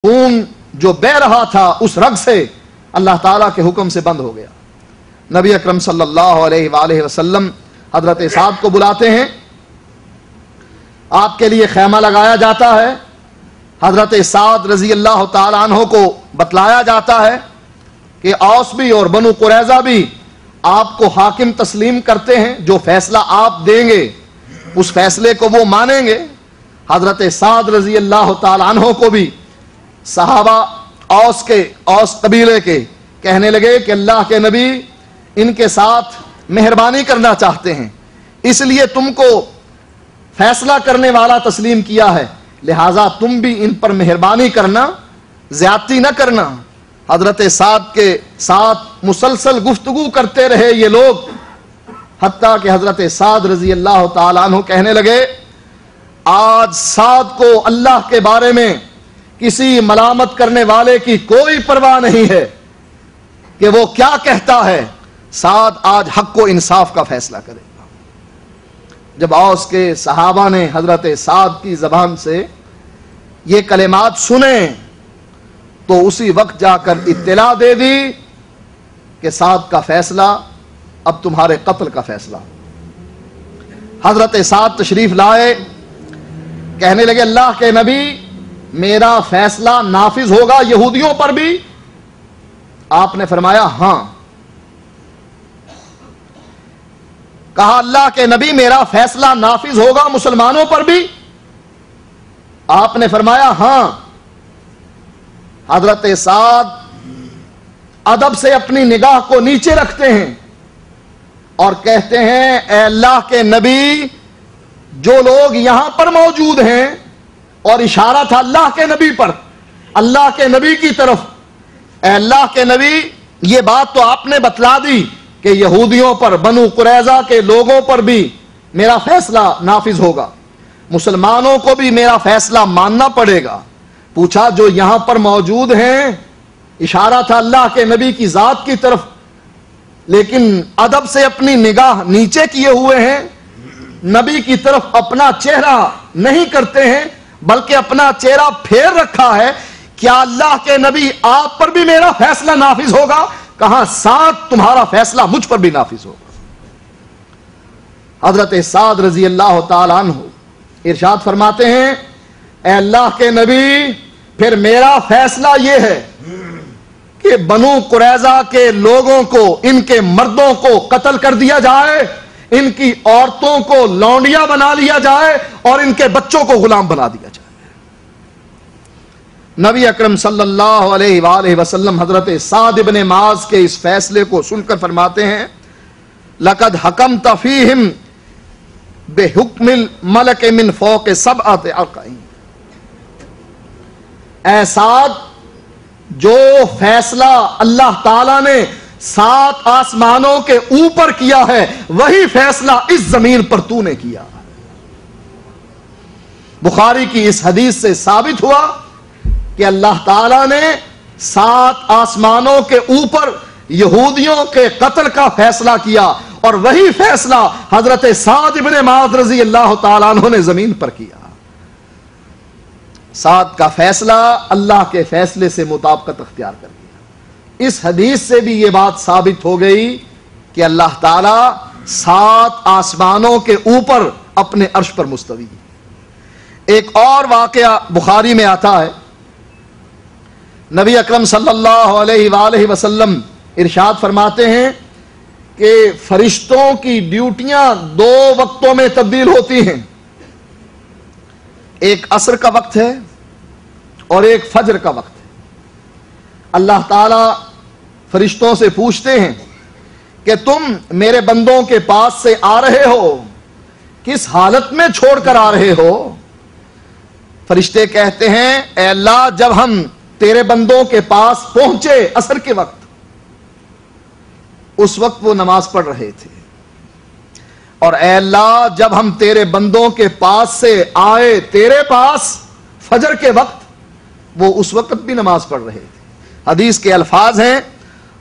خون جو بہ رہا تھا اس رگ سے اللہ تعالیٰ کے حکم سے بند ہو گیا۔ نبی اکرم صلی اللہ علیہ وآلہ وسلم حضرت سعد کو بلاتے ہیں، آپ کے لیے خیمہ لگایا جاتا ہے۔ حضرت سعد رضی اللہ تعالیٰ عنہ کو بتلایا جاتا ہے کہ اوس بھی اور بنو قریظہ بھی آپ کو حاکم تسلیم کرتے ہیں، جو فیصلہ آپ دیں گے اس فیصلے کو وہ مانیں گے۔ حضرت سعد رضی اللہ تعالیٰ عنہ کو بھی صحابہ اوس قبیلے کے کہنے لگے کہ اللہ کے نبی ان کے ساتھ مہربانی کرنا چاہتے ہیں، اس لیے تم کو فیصلہ کرنے والا تسلیم کیا ہے، لہٰذا تم بھی ان پر مہربانی کرنا، زیادتی نہ کرنا۔ حضرت سعد کے ساتھ مسلسل گفتگو کرتے رہے یہ لوگ، حتیٰ کہ حضرت سعد رضی اللہ تعالیٰ عنہ کہنے لگے آج سعد کو اللہ کے بارے میں کسی ملامت کرنے والے کی کوئی پرواہ نہیں ہے کہ وہ کیا کہتا ہے، سعد آج حق و انصاف کا فیصلہ کرے گا۔ جب اوس کے صحابہ نے حضرت سعد کی زبان سے یہ کلمات سنے تو اسی وقت جا کر اطلاع دے دی کہ سعد کا فیصلہ اب تمہارے قتل کا فیصلہ۔ حضرت سعد تشریف لائے، کہنے لگے اللہ کے نبی میرا فیصلہ نافذ ہوگا یہودیوں پر بھی؟ آپ نے فرمایا ہاں۔ کہا اللہ کے نبی میرا فیصلہ نافذ ہوگا مسلمانوں پر بھی؟ آپ نے فرمایا ہاں۔ حضرت سعد ادب سے اپنی نگاہ کو نیچے رکھتے ہیں اور کہتے ہیں اے اللہ کے نبی جو لوگ یہاں پر موجود ہیں، اور اشارہ تھا اللہ کے نبی پر، اللہ کے نبی کی طرف، اے اللہ کے نبی یہ بات تو آپ نے بتلا دی کہ یہودیوں پر، بنو قریظہ کے لوگوں پر بھی میرا فیصلہ نافذ ہوگا، مسلمانوں کو بھی میرا فیصلہ ماننا پڑے گا۔ پوچھا جو یہاں پر موجود ہیں، اشارہ تھا اللہ کے نبی کی ذات کی طرف، لیکن ادب سے اپنی نگاہ نیچے کیے ہوئے ہیں، نبی کی طرف اپنا چہرہ نہیں کرتے ہیں بلکہ اپنا چہرہ پھیر رکھا ہے، کیا اللہ کے نبی آپ پر بھی میرا فیصلہ نافذ ہوگا؟ کہاں ساتھ تمہارا فیصلہ مجھ پر بھی نافذ ہوگا۔ حضرت سعد رضی اللہ تعالیٰ عنہ ارشاد فرماتے ہیں اے اللہ کے نبی پھر میرا فیصلہ یہ ہے کہ بنو قریظہ کے لوگوں کو، ان کے مردوں کو قتل کر دیا جائے، ان کی عورتوں کو لونڈیاں بنا لیا جائے اور ان کے بچوں کو غلام بنا دیا جائے۔ نبی اکرم صلی اللہ علیہ وآلہ وسلم حضرت سعد بن معاذ کے اس فیصلے کو سن کر فرماتے ہیں لقد حکمت فیہم بحکم الملک من فوق سبعۃ عقائم۔ اے سعد جو فیصلہ اللہ تعالیٰ نے 7 آسمانوں کے اوپر کیا ہے وہی فیصلہ اس زمین پر تو نے کیا۔ بخاری کی اس حدیث سے ثابت ہوا کہ اللہ تعالیٰ نے 7 آسمانوں کے اوپر یہودیوں کے قتل کا فیصلہ کیا اور وہی فیصلہ حضرت سعد بن معاذ رضی اللہ تعالیٰ عنہ نے زمین پر کیا۔ سعد کا فیصلہ اللہ کے فیصلے سے مطابقت اختیار کر گیا۔ اس حدیث سے بھی یہ بات ثابت ہو گئی کہ اللہ تعالیٰ 7 آسمانوں کے اوپر اپنے عرش پر مستوی ہے۔ ایک اور واقعہ بخاری میں آتا ہے، نبی اکرم صلی اللہ علیہ وآلہ وسلم ارشاد فرماتے ہیں کہ فرشتوں کی ڈیوٹیاں 2 وقتوں میں تبدیل ہوتی ہیں، ایک عصر کا وقت ہے اور ایک فجر کا وقت ہے۔ اللہ تعالیٰ فرشتوں سے پوچھتے ہیں کہ تم میرے بندوں کے پاس سے آ رہے ہو، کس حالت میں چھوڑ کر آ رہے ہو؟ فرشتے کہتے ہیں اے اللہ جب ہم تیرے بندوں کے پاس پہنچے عصر کے وقت، اس وقت وہ نماز پڑھ رہے تھے، اور اے اللہ جب ہم تیرے بندوں کے پاس سے آئے تیرے پاس فجر کے وقت، وہ اس وقت بھی نماز پڑھ رہے تھے۔ حدیث کے الفاظ ہیں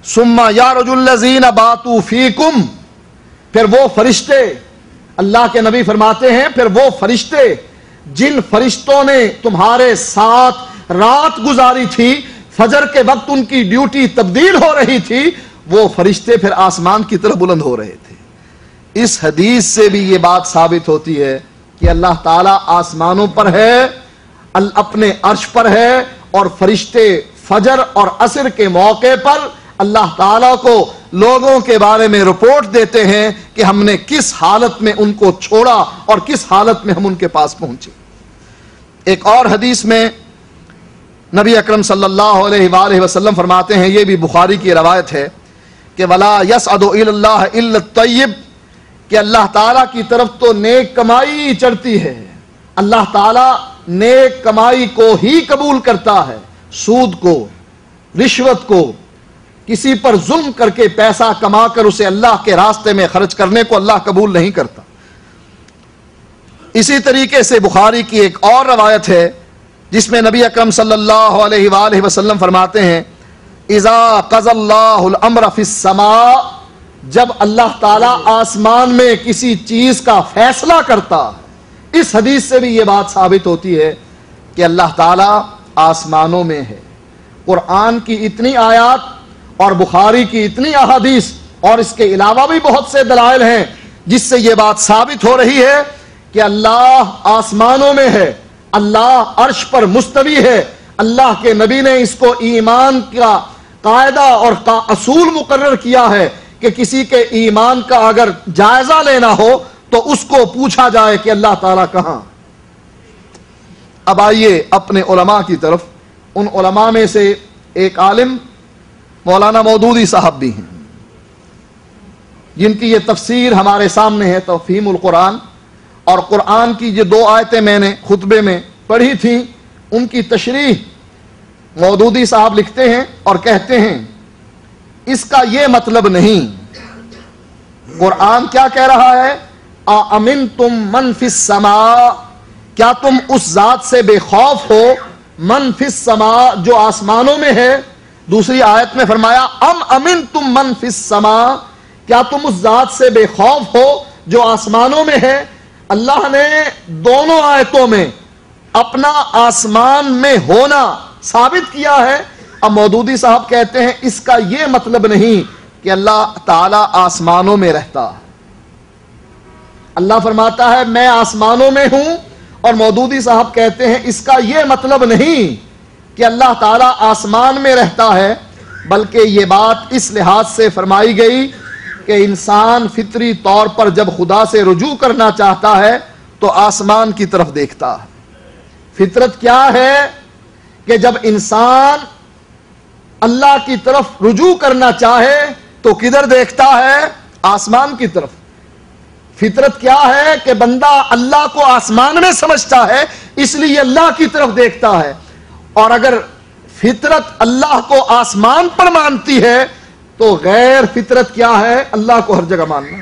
ثم یعرج الذین باتوا فیکم، پھر وہ فرشتے، اللہ کے نبی فرماتے ہیں پھر وہ فرشتے جن فرشتوں نے تمہارے ساتھ رات گزاری تھی، فجر کے وقت ان کی ڈیوٹی تبدیل ہو رہی تھی، وہ فرشتے پھر آسمان کی طرف بلند ہو رہے تھے۔ اس حدیث سے بھی یہ بات ثابت ہوتی ہے کہ اللہ تعالیٰ آسمانوں پر ہے، اپنے عرش پر ہے، اور فرشتے فجر اور عصر کے موقع پر اللہ تعالیٰ کو لوگوں کے بارے میں رپورٹ دیتے ہیں کہ ہم نے کس حالت میں ان کو چھوڑا اور کس حالت میں ہم ان کے پاس پہنچے۔ ایک اور حدیث میں نبی اکرم صلی اللہ علیہ وآلہ وسلم فرماتے ہیں، یہ بھی بخاری کی روایت ہے کہ وَلَا يَسْعَدُ إِلَى اللَّهِ إِلَّا الطَّيِّبُ، کہ اللہ تعالیٰ کی طرف تو نیک کمائی چڑھتی ہے، اللہ تعالیٰ نیک کمائی کو ہی قبول کرتا ہے، سود کو، رشوت کو، کسی پر ظلم کر کے پیسہ کما کر اسے اللہ کے راستے میں خرچ کرنے کو اللہ قبول نہیں کرتا۔ اسی طریقے سے بخاری کی ایک اور روایت ہے جس میں نبی اکرم صلی اللہ علیہ وآلہ وسلم فرماتے ہیں اذا قضى اللہ الامر فی السماء، جب اللہ تعالیٰ آسمان میں کسی چیز کا فیصلہ کرتا۔ اس حدیث سے بھی یہ بات ثابت ہوتی ہے کہ اللہ تعالیٰ آسمانوں میں ہے۔ قرآن کی اتنی آیات اور بخاری کی اتنی احادیث اور اس کے علاوہ بھی بہت سے دلائل ہیں جس سے یہ بات ثابت ہو رہی ہے کہ اللہ آسمانوں میں ہے، اللہ عرش پر مستوی ہے۔ اللہ کے نبی نے اس کو ایمان کا قاعدہ اور اصول مقرر کیا ہے کہ کسی کے ایمان کا اگر جائزہ لینا ہو تو اس کو پوچھا جائے کہ اللہ تعالیٰ کہاں۔ اب آئیے اپنے علماء کی طرف۔ ان علماء میں سے ایک عالم مولانا مودودی صاحب بھی ہیں جن کی یہ تفسیر ہمارے سامنے ہے، تفہیم القرآن، اور قرآن کی یہ دو آیتیں میں نے خطبے میں پڑھی تھیں، ان کی تشریح مودودی صاحب لکھتے ہیں اور کہتے ہیں اس کا یہ مطلب نہیں۔ قرآن کیا کہہ رہا ہے؟ اَأَمِنْتُمْ مَنْ فِي السَّمَاءِ، کیا تم اس ذات سے بے خوف ہو، من فی السماء، جو آسمانوں میں ہے۔ دوسری آیت میں فرمایا ام امنتم من فی السماء، کیا تم اس ذات سے بے خوف ہو جو آسمانوں میں ہے۔ اللہ نے دونوں آیتوں میں اپنا آسمان میں ہونا ثابت کیا ہے۔ اب مودودی صاحب کہتے ہیں اس کا یہ مطلب نہیں کہ اللہ تعالی آسمانوں میں رہتا۔ اللہ فرماتا ہے میں آسمانوں میں ہوں، اور مودودی صاحب کہتے ہیں اس کا یہ مطلب نہیں کہ اللہ تعالیٰ آسمان میں رہتا ہے، بلکہ یہ بات اس لحاظ سے فرمائی گئی کہ انسان فطری طور پر جب خدا سے رجوع کرنا چاہتا ہے تو آسمان کی طرف دیکھتا ہے۔ فطرت کیا ہے کہ جب انسان اللہ کی طرف رجوع کرنا چاہے تو کدھر دیکھتا ہے؟ آسمان کی طرف۔ فطرت کیا ہے کہ بندہ اللہ کو آسمان میں سمجھتا ہے، اس لیے اللہ کی طرف دیکھتا ہے۔ اور اگر فطرت اللہ کو آسمان پر مانتی ہے تو غیر فطرت کیا ہے؟ اللہ کو ہر جگہ ماننا۔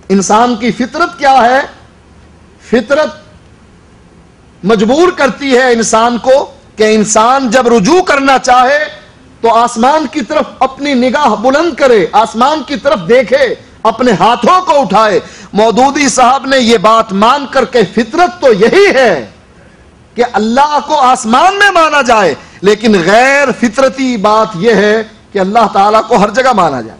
انسان کی فطرت کیا ہے؟ فطرت مجبور کرتی ہے انسان کو کہ انسان جب رجوع کرنا چاہے تو آسمان کی طرف اپنی نگاہ بلند کرے، آسمان کی طرف دیکھے، اپنے ہاتھوں کو اٹھائے۔ مودودی صاحب نے یہ بات مان کر کے فطرت تو یہی ہے کہ اللہ کو آسمان میں مانا جائے، لیکن غیر فطرتی بات یہ ہے کہ اللہ تعالیٰ کو ہر جگہ مانا جائے۔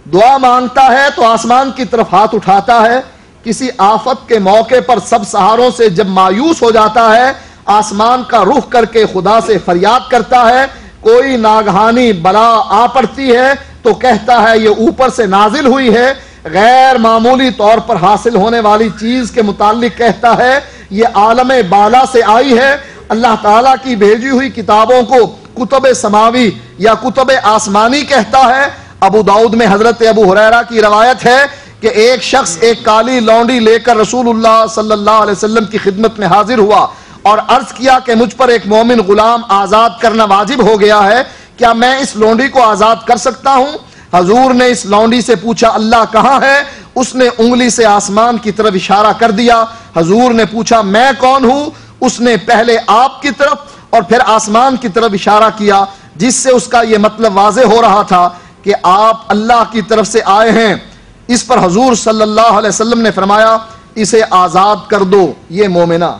دعا مانگتا ہے تو آسمان کی طرف ہاتھ اٹھاتا ہے، کسی آفت کے موقع پر سب سہاروں سے جب مایوس ہو جاتا ہے آسمان کا رخ کر کے خدا سے فریاد کرتا ہے۔ کوئی ناگہانی بلا آ پڑتی ہے تو کہتا ہے یہ اوپر سے نازل ہوئی ہے، غیر معمولی طور پر حاصل ہونے والی چیز کے متعلق کہتا ہے یہ عالم بالا سے آئی ہے۔ اللہ تعالیٰ کی بھیجی ہوئی کتابوں کو کتب سماوی یا کتب آسمانی کہتا ہے۔ ابو داؤد میں حضرت ابو ہریرہ کی روایت ہے کہ ایک شخص ایک کالی لونڈی لے کر رسول اللہ صلی اللہ علیہ وسلم کی خدمت میں حاضر ہوا اور عرض کیا کہ مجھ پر ایک مومن غلام آزاد کرنا واجب ہو گیا ہے، کیا میں اس لونڈی کو آزاد کر سکتا ہوں؟ حضور نے اس لونڈی سے پوچھا اللہ کہاں ہے؟ اس نے انگلی سے آسمان کی طرف اشارہ کر دیا۔ حضور نے پوچھا میں کون ہوں؟ اس نے پہلے آپ کی طرف اور پھر آسمان کی طرف اشارہ کیا، جس سے اس کا یہ مطلب واضح ہو رہا تھا کہ آپ اللہ کی طرف سے آئے ہیں۔ اس پر حضور صلی اللہ علیہ وسلم نے فرمایا اسے آزاد کر دو، یہ مومنہ